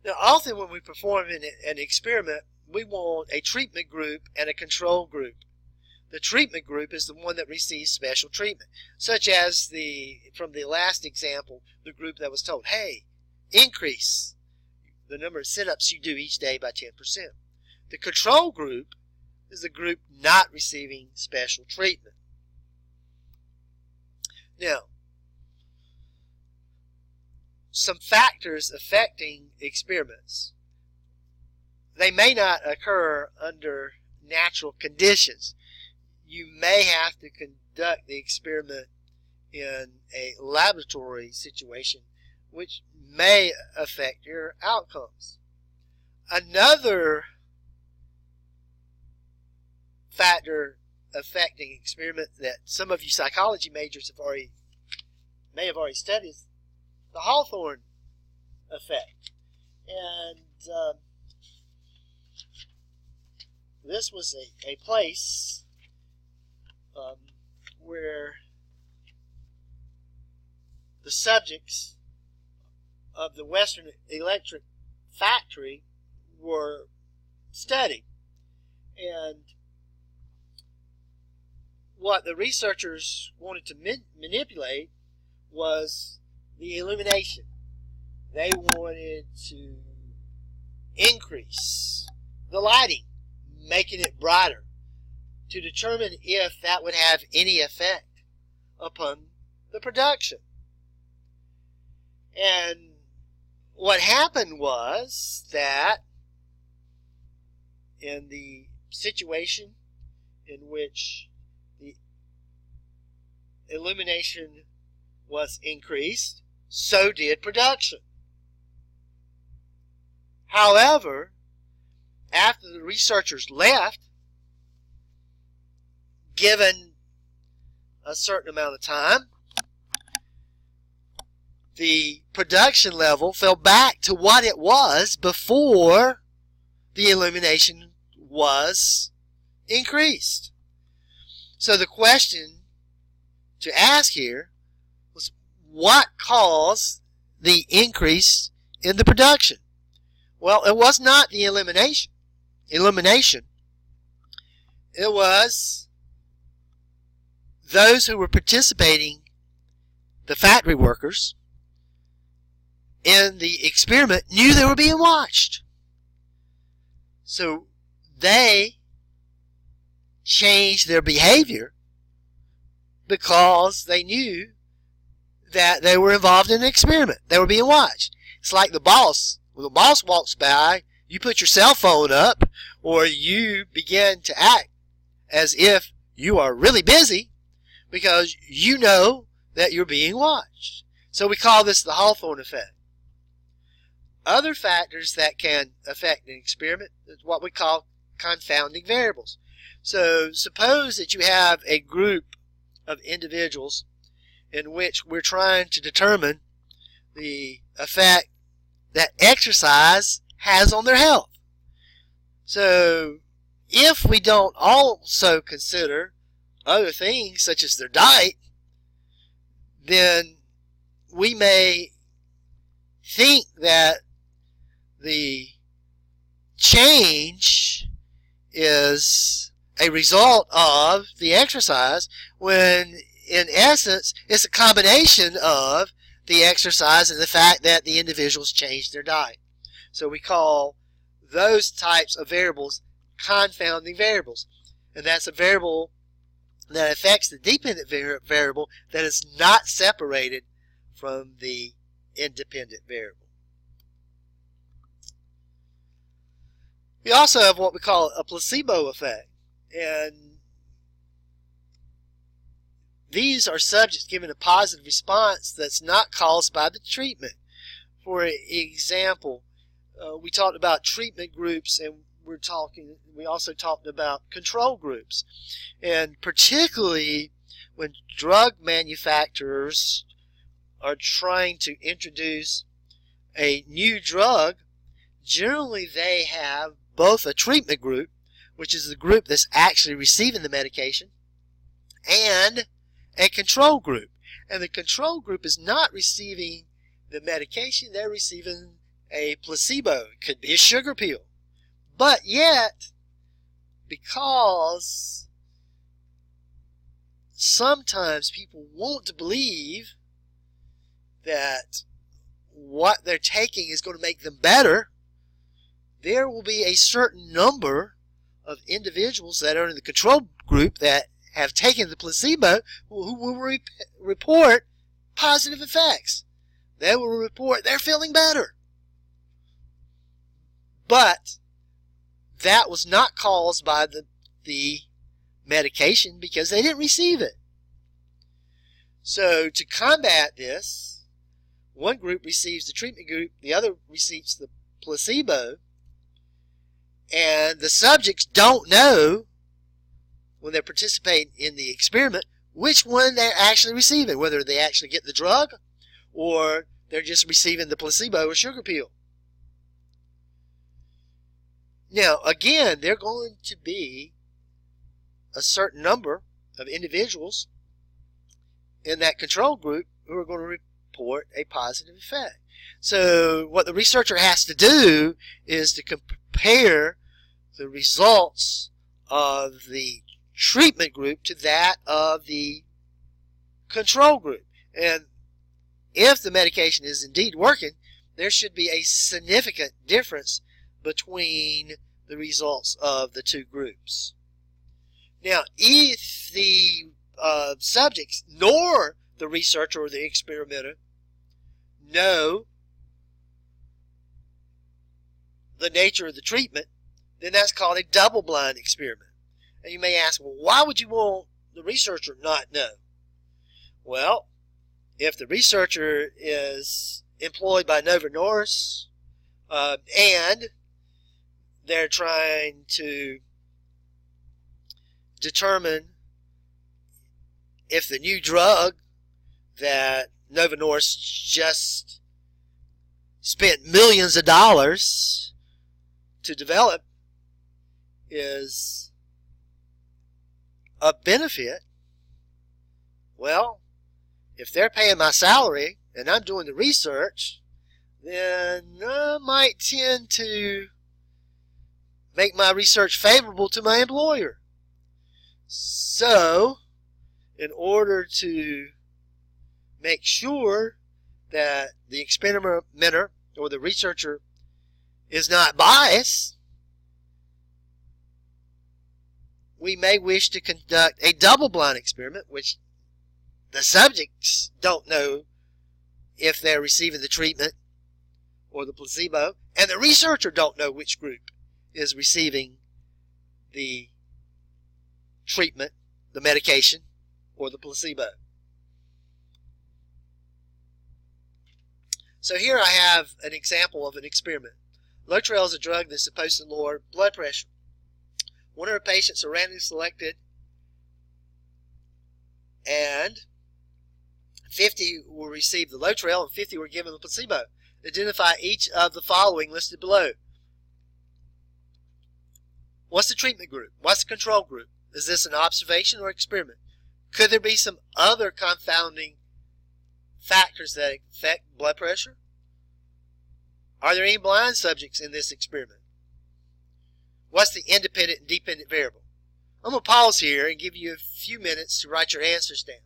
Now, often when we perform an experiment, we want a treatment group and a control group. The treatment group is the one that receives special treatment, such as from the last example, the group that was told, hey, increase the number of sit-ups you do each day by 10%. The control group is the group not receiving special treatment. Now, some factors affecting experiments. They may not occur under natural conditions. You may have to conduct the experiment in a laboratory situation, which may affect your outcomes. Another factor affecting experiment that some of you psychology majors may have already studied is the Hawthorne effect. And this was a place where the subjects of the Western Electric factory were studied. And what the researchers wanted to manipulate was the illumination. They wanted to increase the lighting, making it brighter, to determine if that would have any effect upon the production. And what happened was that in the situation in which the illumination was increased, so did production. However, after the researchers left, given a certain amount of time, the production level fell back to what it was before the illumination was increased. So the question to ask here was, what caused the increase in the production? Well, it was not the illumination. It was those who were participating, the factory workers, in the experiment knew they were being watched. So they changed their behavior because they knew that they were involved in an experiment. They were being watched. It's like the boss. When the boss walks by, you put your cell phone up, or you begin to act as if you are really busy because you know that you're being watched. So we call this the Hawthorne effect. Other factors that can affect an experiment is what we call confounding variables. So suppose that you have a group of individuals in which we're trying to determine the effect that exercise has on their health. So if we don't also consider other things such as their diet, then we may think that the change is a result of the exercise, when in essence it's a combination of the exercise and the fact that the individuals changed their diet. So we call those types of variables confounding variables. And that's a variable that affects the dependent variable that is not separated from the independent variable. We also have what we call a placebo effect. And these are subjects given a positive response that's not caused by the treatment. For example, we talked about treatment groups, and we also talked about control groups. And particularly when drug manufacturers are trying to introduce a new drug, generally they have both a treatment group, which is the group that's actually receiving the medication, and a control group. And the control group is not receiving the medication, they're receiving a placebo. It could be a sugar pill. But yet, because sometimes people want to believe that what they're taking is going to make them better, there will be a certain number of individuals that are in the control group that have taken the placebo who will report positive effects. They will report they're feeling better. But that was not caused by the medication because they didn't receive it. So to combat this, one group receives the treatment group, the other receives the placebo, and the subjects don't know when they're participating in the experiment, which one they're actually receiving, whether they actually get the drug or they're just receiving the placebo or sugar pill. Now, again, they're going to be a certain number of individuals in that control group who are going to report a positive effect. So what the researcher has to do is to compare the results of the treatment group to that of the control group. And if the medication is indeed working, there should be a significant difference between the results of the two groups. Now, if the subjects nor the researcher or the experimenter know the nature of the treatment, then that's called a double-blind experiment. And you may ask, well, why would you want the researcher not know? Well, if the researcher is employed by Novo Nordisk and they're trying to determine if the new drug that Novo Nordisk just spent millions of dollars to develop is a benefit, well, if they're paying my salary and I'm doing the research, then I might tend to make my research favorable to my employer. So, in order to make sure that the experimenter or the researcher is not biased, we may wish to conduct a double-blind experiment, which the subjects don't know if they're receiving the treatment or the placebo, and the researcher don't know which group is receiving the treatment, the medication, or the placebo. So here I have an example of an experiment. Lotrel is a drug that's supposed to lower blood pressure. 100 patients are randomly selected, and 50 will receive the Lotrel and 50 were given the placebo. Identify each of the following listed below. What's the treatment group? What's the control group? Is this an observation or experiment? Could there be some other confounding factors that affect blood pressure? Are there any blind subjects in this experiment? What's the independent and dependent variable? I'm going to pause here and give you a few minutes to write your answers down.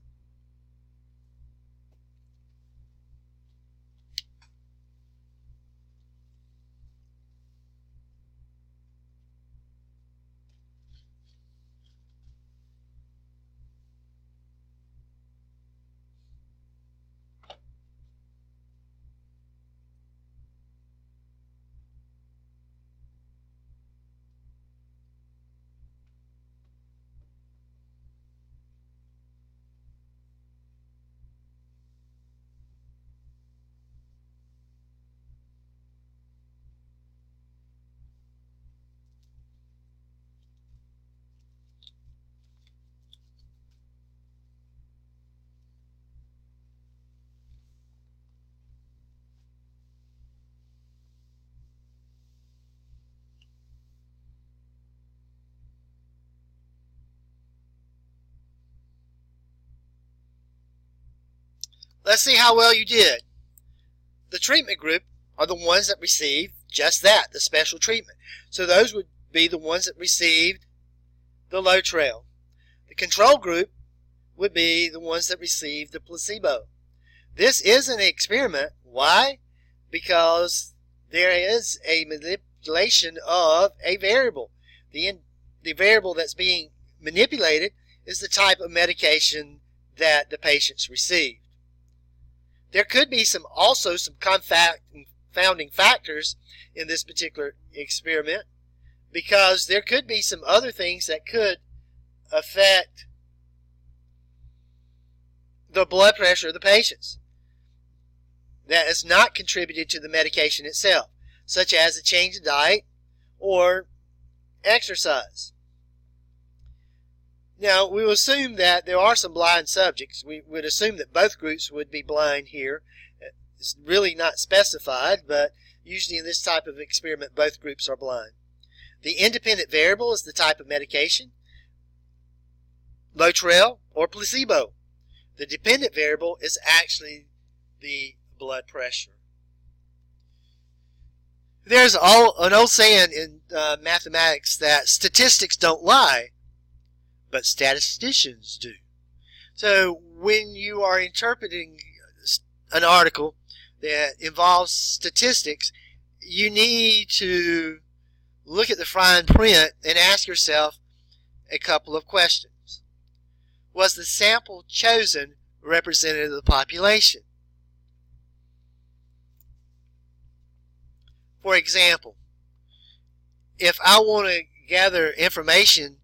Let's see how well you did. The treatment group are the ones that received just that, the special treatment. So those would be the ones that received the Lotrel. The control group would be the ones that received the placebo. This is an experiment. Why? Because there is a manipulation of a variable. The variable that's being manipulated is the type of medication that the patients received. There could be also some confounding factors in this particular experiment, because there could be some other things that could affect the blood pressure of the patients that is not contributed to the medication itself, such as a change of diet or exercise. Now, we will assume that there are some blind subjects. We would assume that both groups would be blind here. It's really not specified, but usually in this type of experiment, both groups are blind. The independent variable is the type of medication, Lotrel or placebo. The dependent variable is actually the blood pressure. There's an old saying in mathematics that statistics don't lie, but statisticians do. So when you are interpreting an article that involves statistics, you need to look at the fine print and ask yourself a couple of questions. Was the sample chosen representative of the population? For example, if I want to gather information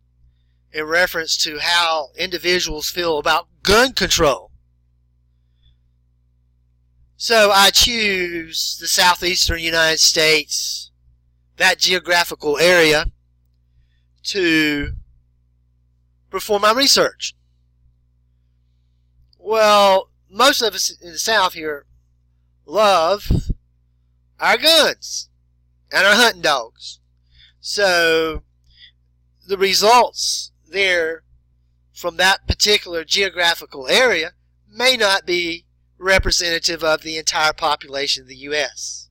in reference to how individuals feel about gun control, so I choose the southeastern United States, that geographical area, to perform my research. Well, most of us in the South here love our guns and our hunting dogs. So the results there from that particular geographical area may not be representative of the entire population of the U.S.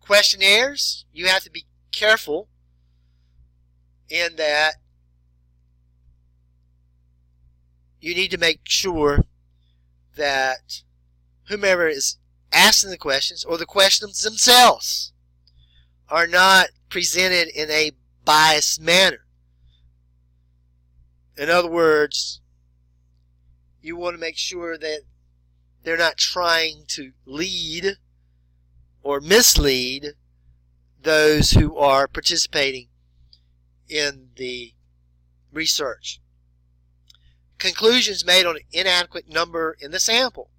Questionnaires, you have to be careful in that you need to make sure that whomever is asking the questions or the questions themselves are not presented in a biased manner. In other words, you want to make sure that they're not trying to lead or mislead those who are participating in the research. Conclusions made on an inadequate number in the sample.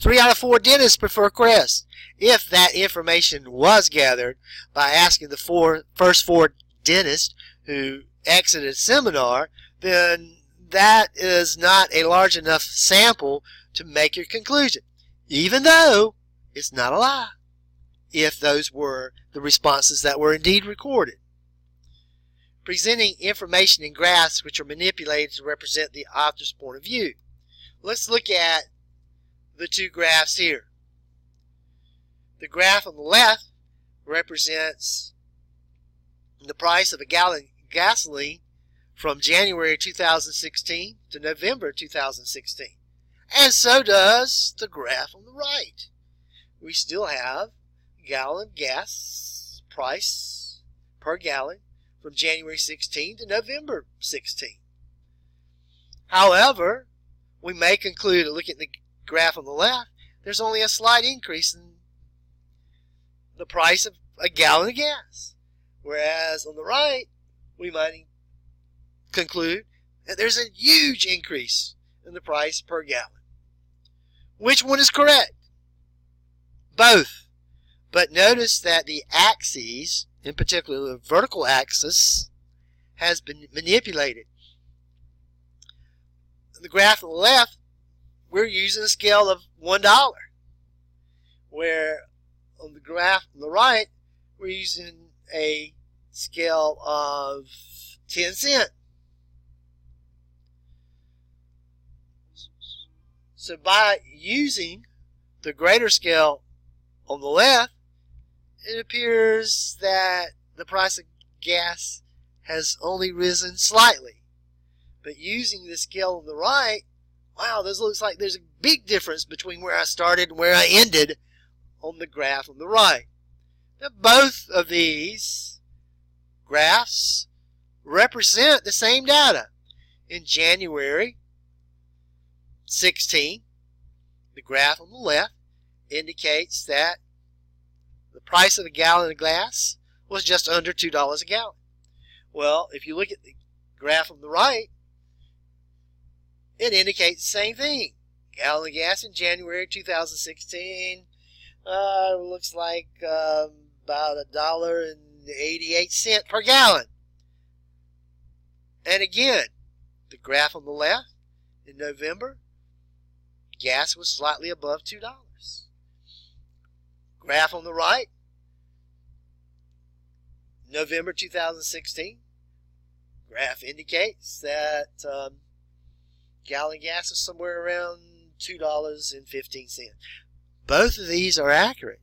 3 out of 4 dentists prefer Crest. If that information was gathered by asking the first 4 dentists who exited a seminar, then that is not a large enough sample to make your conclusion, even though it's not a lie, if those were the responses that were indeed recorded. Presenting information in graphs which are manipulated to represent the author's point of view. Let's look at the 2 graphs here. The graph on the left represents the price of a gallon of gasoline from January 2016 to November 2016. And so does the graph on the right. We still have gallon gas price per gallon from January 16 to November 16. However, we may conclude, looking at the graph on the left, there's only a slight increase in the price of a gallon of gas. Whereas on the right, we might conclude that there's a huge increase in the price per gallon. Which one is correct? Both. But notice that the axes, in particular the vertical axis, has been manipulated. The graph on the left, we're using a scale of $1, where on the graph on the right, we're using a scale of 10 cents. So by using the greater scale on the left, it appears that the price of gas has only risen slightly. But using the scale on the right, wow, this looks like there's a big difference between where I started and where I ended on the graph on the right. Now, both of these graphs represent the same data. In January 16, the graph on the left indicates that the price of a gallon of gas was just under $2 a gallon. Well, if you look at the graph on the right, it indicates the same thing. Gallon of gas in January 2016 looks like about $1.88 per gallon. And again, the graph on the left, in November, gas was slightly above $2. Graph on the right, November 2016, graph indicates that gallon gas is somewhere around $2.15. Both of these are accurate,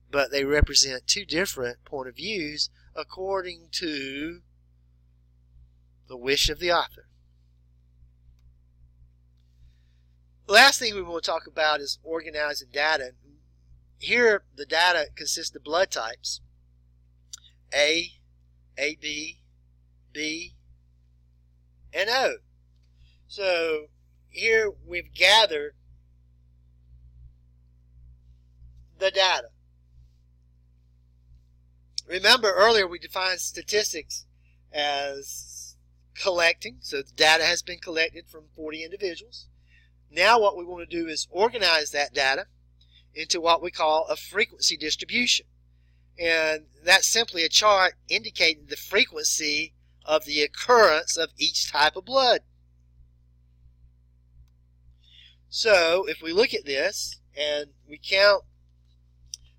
but they represent two different point of views according to the wish of the author. The last thing we want to talk about is organizing data. Here, the data consists of blood types: A, AB, B, and O. So here we've gathered the data. Remember, earlier we defined statistics as collecting. So the data has been collected from 40 individuals. Now what we want to do is organize that data into what we call a frequency distribution. And that's simply a chart indicating the frequency of the occurrence of each type of blood. So if we look at this and we count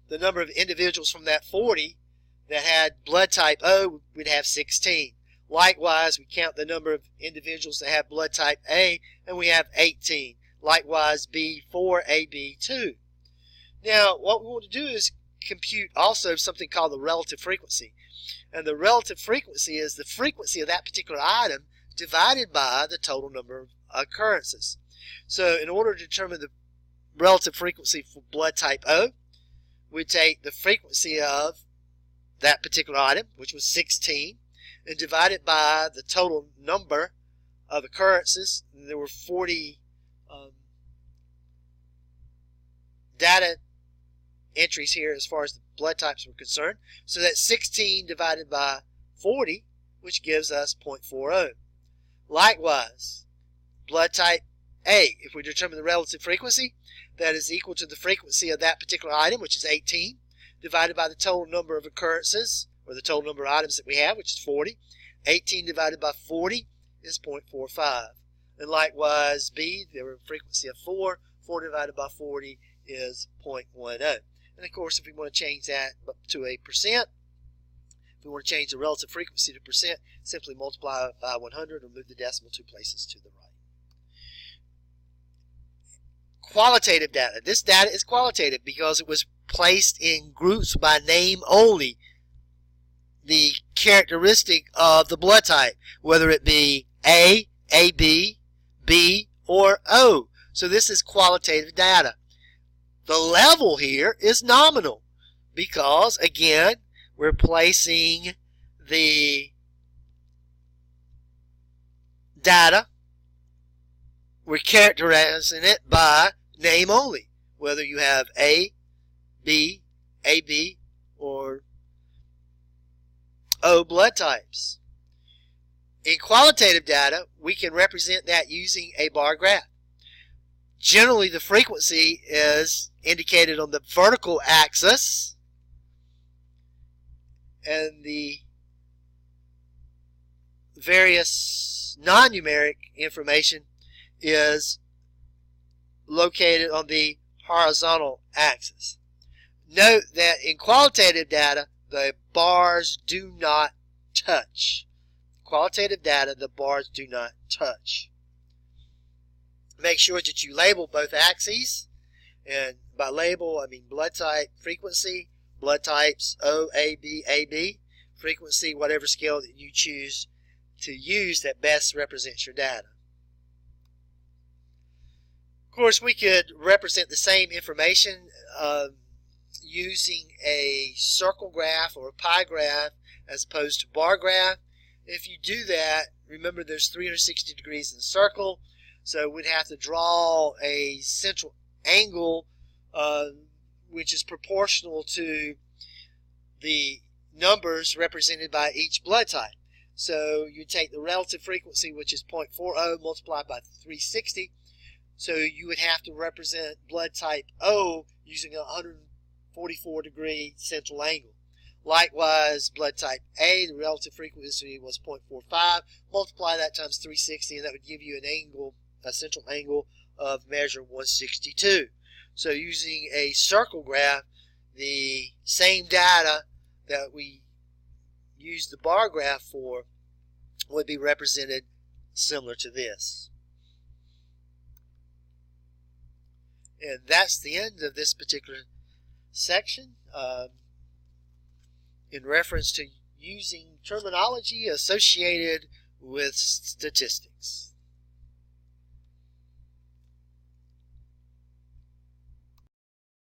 the number of individuals from that 40 that had blood type O, we'd have 16. Likewise, we count the number of individuals that have blood type A, and we have 18. Likewise, B4, AB 2. Now, what we want to do is compute also something called the relative frequency. And the relative frequency is the frequency of that particular item divided by the total number of occurrences. So in order to determine the relative frequency for blood type O, we take the frequency of that particular item, which was 16, and divide it by the total number of occurrences. And there were 40 data entries here as far as the blood types were concerned. So that's 16 divided by 40, which gives us 0.40. Likewise, blood type A, if we determine the relative frequency, that is equal to the frequency of that particular item, which is 18, divided by the total number of occurrences, or the total number of items that we have, which is 40. 18 divided by 40 is 0.45. And likewise, B, there were a frequency of 4. 4 divided by 40 is 0.10. And of course, if we want to change that to a percent, if we want to change the relative frequency to percent, simply multiply it by 100 or move the decimal 2 places to the right. Qualitative data. This data is qualitative because it was placed in groups by name only. The characteristic of the blood type, whether it be A, AB, B, or O. So this is qualitative data. The level here is nominal because, again, we're placing the data, we're characterizing it by name only, whether you have A, B, AB, or O blood types. In qualitative data, we can represent that using a bar graph. Generally, the frequency is indicated on the vertical axis, and the various non-numeric information is located on the horizontal axis. Note that in qualitative data, the bars do not touch. Qualitative data, the bars do not touch. Make sure that you label both axes, and by label I mean blood type, frequency, blood types O, A, B, AB, frequency, whatever scale that you choose to use that best represents your data. Of course, we could represent the same information using a circle graph or a pie graph as opposed to bar graph. If you do that, remember there's 360 degrees in the circle, so we'd have to draw a central angle which is proportional to the numbers represented by each blood type. So you take the relative frequency, which is 0.40, multiplied by 360. So you would have to represent blood type O using a 144 degree central angle. Likewise, blood type A, the relative frequency was 0.45. Multiply that times 360, and that would give you an angle, a central angle of measure 162. So using a circle graph, the same data that we use the bar graph for would be represented similar to this. And that's the end of this particular section in reference to using terminology associated with statistics.